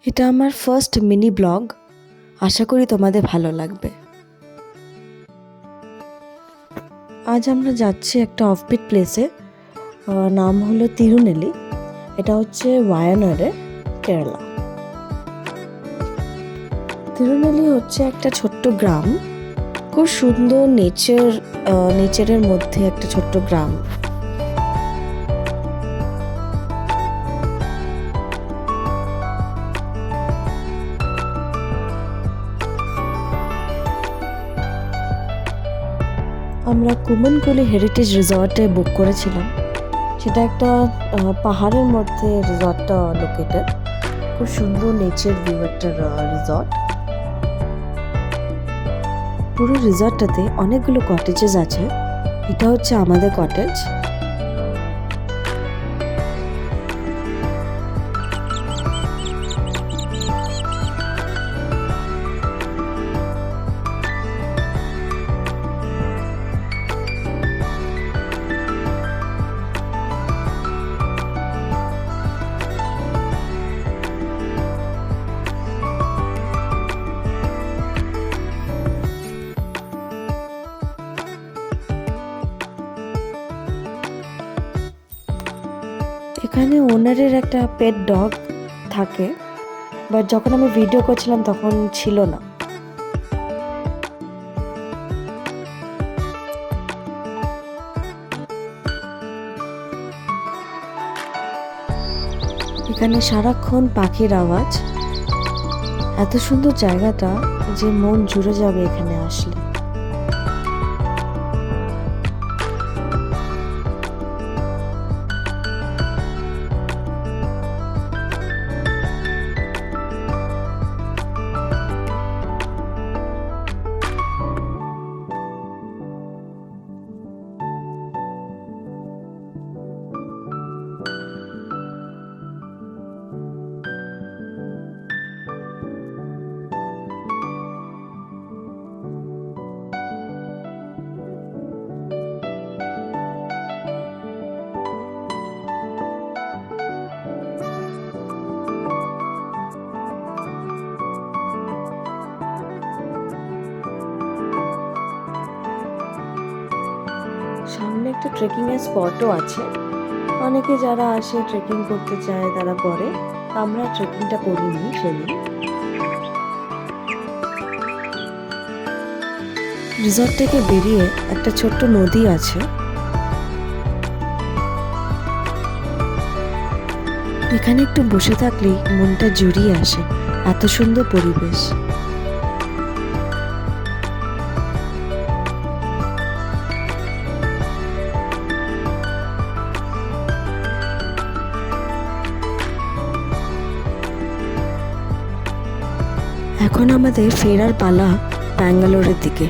এটা আমার first mini blog, আশা করি তোমাদের ভালো লাগবে। আজ আমরা যাচ্ছি একটা অফবিট প্লেসে, নাম হলো তিরুনেলি। এটা হচ্ছে ওয়ায়ানাডে, কেরালা। তিরুনেলি হচ্ছে একটা ছোট্ট গ্রাম, খুব সুন্দর নেচারের মধ্যে একটা ছোট্ট গ্রাম। আমরা কুমনকুলি হেরিটেজ রিসর্টে বুক করেছিলাম। সেটা একটা পাহাড়ের মধ্যে রিসর্টটা লোকেটেড। খুব সুন্দর নেচার ভিউ একটা রিসর্ট। পুরো রিসর্টটাতে অনেকগুলো কটেজেস আছে। এটা হচ্ছে আমাদের কটেজ। এখানে ওনারের একটা পেট ডগ থাকে, বাট যখন আমি ভিডিও করছিলাম তখন ছিল না। এখানে সারাক্ষণ পাখির আওয়াজ। এত সুন্দর জায়গাটা যে মন জুড়ে যাবে এখানে আসলে। সামনে একটা ট্রেকিং এর স্পটও আছে। অনেকে যারা আসে ট্রেকিং করতে চায় তারা করে। আমরা ট্রেকিংটা করিনি সেদিন। রিসর্ট থেকে বেরিয়ে একটা ছোট্ট নদী আছে। এখানে একটু বসে থাকলেই মনটা জুড়িয়ে আসে, এত সুন্দর পরিবেশ। এখন আমাদের ফেরার পালা ব্যাঙ্গালোরের দিকে।